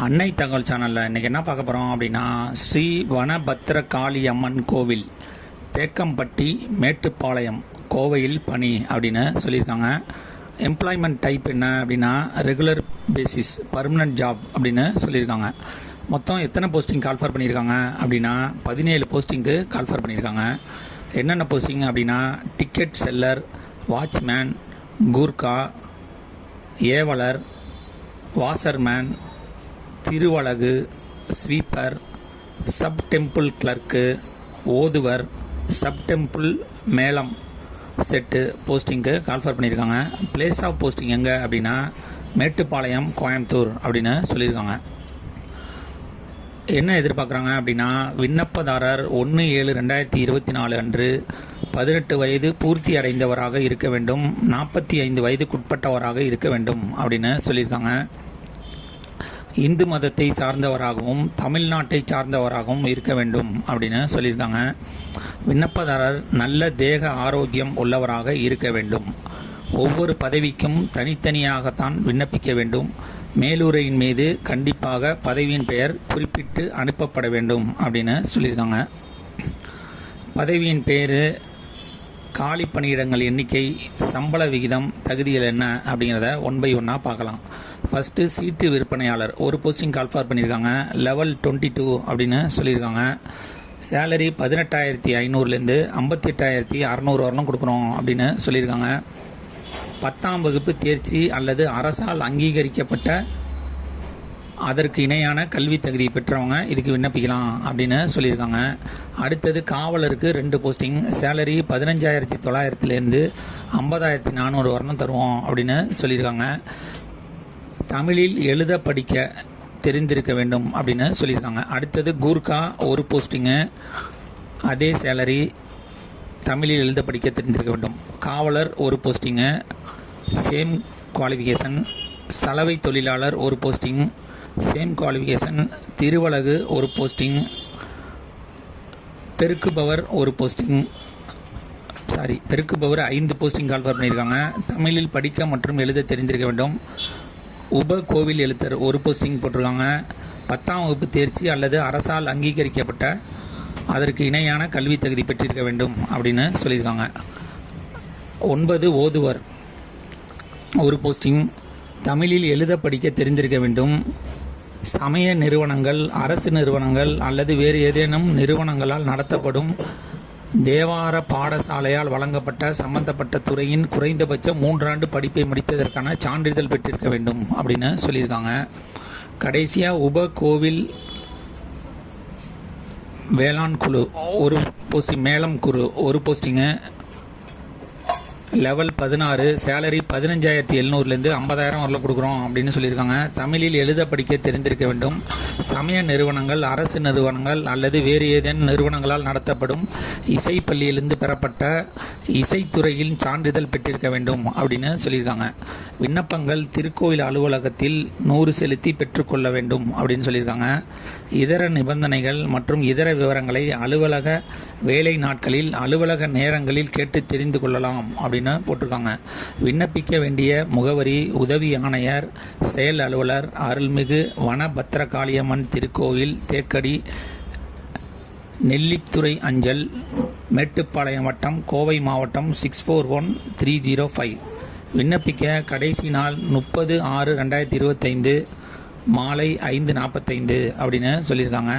அன்னை தகவல் சேனலில் இன்றைக்கி என்ன பார்க்க போகிறோம் அப்படின்னா, ஸ்ரீ வனபத்திரகாளி அம்மன் கோவில் தேக்கம்பட்டி மேட்டுப்பாளையம் கோவையில் பணி அப்படின்னு சொல்லியிருக்காங்க. எம்ப்ளாய்மெண்ட் டைப் என்ன அப்படின்னா ரெகுலர் பேசிஸ் பர்மனன்ட் ஜாப் அப்படின்னு சொல்லியிருக்காங்க. மொத்தம் எத்தனை போஸ்டிங் கால்ஃபர் பண்ணியிருக்காங்க அப்படின்னா 17 போஸ்டிங்க்கு கால்ஃபர் பண்ணியிருக்காங்க. என்னென்ன போஸ்டிங் அப்படின்னா டிக்கெட் செல்லர், வாட்ச்மேன், கூர்கா, ஏவலர், வாசர்மேன், திருவழகு, ஸ்வீப்பர், சப் டெம்பிள் கிளர்க்கு, ஓதுவர், சப் டெம்பிள் மேளம் செட்டு போஸ்டிங்க்கு கால்ஃபர் பண்ணியிருக்காங்க. பிளேஸ் ஆஃப் போஸ்டிங் எங்கே அப்படின்னா மேட்டுப்பாளையம், கோயம்புத்தூர் அப்படின்னு சொல்லியிருக்காங்க. என்ன எதிர்பார்க்குறாங்க அப்படின்னா விண்ணப்பதாரர் 1/7/2024 அன்று 18 வயது பூர்த்தி அடைந்தவராக இருக்க வேண்டும், 45 வயதுக்குட்பட்டவராக இருக்க வேண்டும் அப்படின்னு சொல்லியிருக்காங்க. இந்து மதத்தை சார்ந்தவராகவும் தமிழ்நாட்டை சார்ந்தவராகவும் இருக்க வேண்டும் அப்படின்னு சொல்லியிருக்காங்க. விண்ணப்பதாரர் நல்ல தேக ஆரோக்கியம் உள்ளவராக இருக்க வேண்டும். ஒவ்வொரு பதவிக்கும் தனித்தனியாகத்தான் விண்ணப்பிக்க வேண்டும். மேலுரையின் மீது கண்டிப்பாக பதவியின் பெயர் குறிப்பிட்டு அனுப்பப்பட வேண்டும் அப்படின்னு சொல்லியிருக்காங்க. பதவியின் பேர், காலி பணியிடங்கள் எண்ணிக்கை, சம்பள விகிதம், தகுதிகள் என்ன அப்படிங்கிறத 1 by 1 பார்க்கலாம். ஃபஸ்ட்டு சீட்டு விற்பனையாளர் ஒரு போஸ்டிங் கால்ஃபார் பண்ணியிருக்காங்க. லெவல் 22 அப்படின்னு சொல்லியிருக்காங்க. சேலரி 18,500லேருந்து 58,600 வரலும் கொடுக்குறோம் அப்படின்னு சொல்லியிருக்காங்க. 10ஆம் வகுப்பு தேர்ச்சி அல்லது அரசால் அங்கீகரிக்கப்பட்ட அதற்கு இணையான கல்வி தகுதி பெற்றவங்க இதுக்கு விண்ணப்பிக்கலாம் அப்படின்னு சொல்லியிருக்காங்க. அடுத்தது காவலருக்கு 2 போஸ்டிங். சேலரி 15,900லேருந்து 50,400 வரணும் தருவோம் அப்படின்னு சொல்லியிருக்காங்க. தமிழில் எழுத படிக்க தெரிந்திருக்க வேண்டும் அப்படின்னு சொல்லியிருக்காங்க. அடுத்தது கூர்கா ஒரு போஸ்டிங்கு, அதே சேலரி, தமிழில் எழுத படிக்க தெரிந்திருக்க வேண்டும். காவலர் ஒரு போஸ்டிங்கு, சேம் குவாலிஃபிகேஷன். சலவை தொழிலாளர் ஒரு போஸ்டிங், சேம் குவாலிஃபிகேஷன். திருவழகு ஒரு போஸ்டிங். பெருக்குபவர் ஒரு போஸ்டிங், பெருக்குபவர் 5 போஸ்டிங் கால்ஃபர் பண்ணியிருக்காங்க. தமிழில் படிக்க மற்றும் எழுத தெரிந்திருக்க வேண்டும். உப கோவில் எழுத்தர் ஒரு போஸ்டிங் போட்டிருக்காங்க. 10ஆம் வகுப்பு தேர்ச்சி அல்லது அரசால் அங்கீகரிக்கப்பட்ட அதற்கு இணையான கல்வி தகுதி பெற்றிருக்க வேண்டும் அப்படின்னு சொல்லியிருக்காங்க. 9 ஓதுவர் ஒரு போஸ்டிங். தமிழில் எழுத படிக்க தெரிந்திருக்க வேண்டும். சமய நிறுவனங்கள், அரசு நிறுவனங்கள் அல்லது வேறு ஏதேனும் நிறுவனங்களால் நடத்தப்படும் தேவார பாடசாலையால் வழங்கப்பட்ட சம்பந்தப்பட்ட துறையின் குறைந்தபட்சம் 3 ஆண்டு படிப்பை முடித்ததற்கான சான்றிதழ் பெற்றிருக்க வேண்டும் அப்படின்னு சொல்லியிருக்காங்க. கடைசியாக உப கோவில் வேளாண் குழு ஒரு போஸ்டிங், மேளம் குழு ஒரு போஸ்டிங்கு. லெவல் 16, சேலரி 15,700லேருந்து 50,000 வரல கொடுக்குறோம் அப்படின்னு சொல்லியிருக்காங்க. தமிழில் எழுத படிக்க தெரிந்திருக்க வேண்டும். சமய நிறுவனங்கள், அரசு நிறுவனங்கள் அல்லது வேறு ஏதேனும் நிறுவனங்களால் நடத்தப்படும் இசைப்பள்ளியிலிருந்து பெறப்பட்ட இசைத்துறையில் சான்றிதழ் பெற்றிருக்க வேண்டும் அப்படின்னு சொல்லியிருக்காங்க. விண்ணப்பங்கள் திருக்கோயில் அலுவலகத்தில் 100 செலுத்தி பெற்றுக்கொள்ள வேண்டும் அப்படின்னு சொல்லியிருக்காங்க. இதர நிபந்தனைகள் மற்றும் இதர விவரங்களை அலுவலக வேலை நாட்களில், அலுவலக நேரங்களில் கேட்டு தெரிந்து கொள்ளலாம் அப்படின்னு போட்டிருக்காங்க. விண்ணப்பிக்க வேண்டிய முகவரி உதவி ஆணையர், செயல் அலுவலர், அருள்மிகு வனபத்திரகாளியம்மன் திருக்கோவில், தேக்கடி, நெல்லித்துறை அஞ்சல், மேட்டுப்பாளையம் வட்டம், கோவை மாவட்டம் 641305. விண்ணப்பிக்க கடைசி நாள் 30/6/2025 மாலை 5:45 அப்படின்னு சொல்லியிருக்காங்க.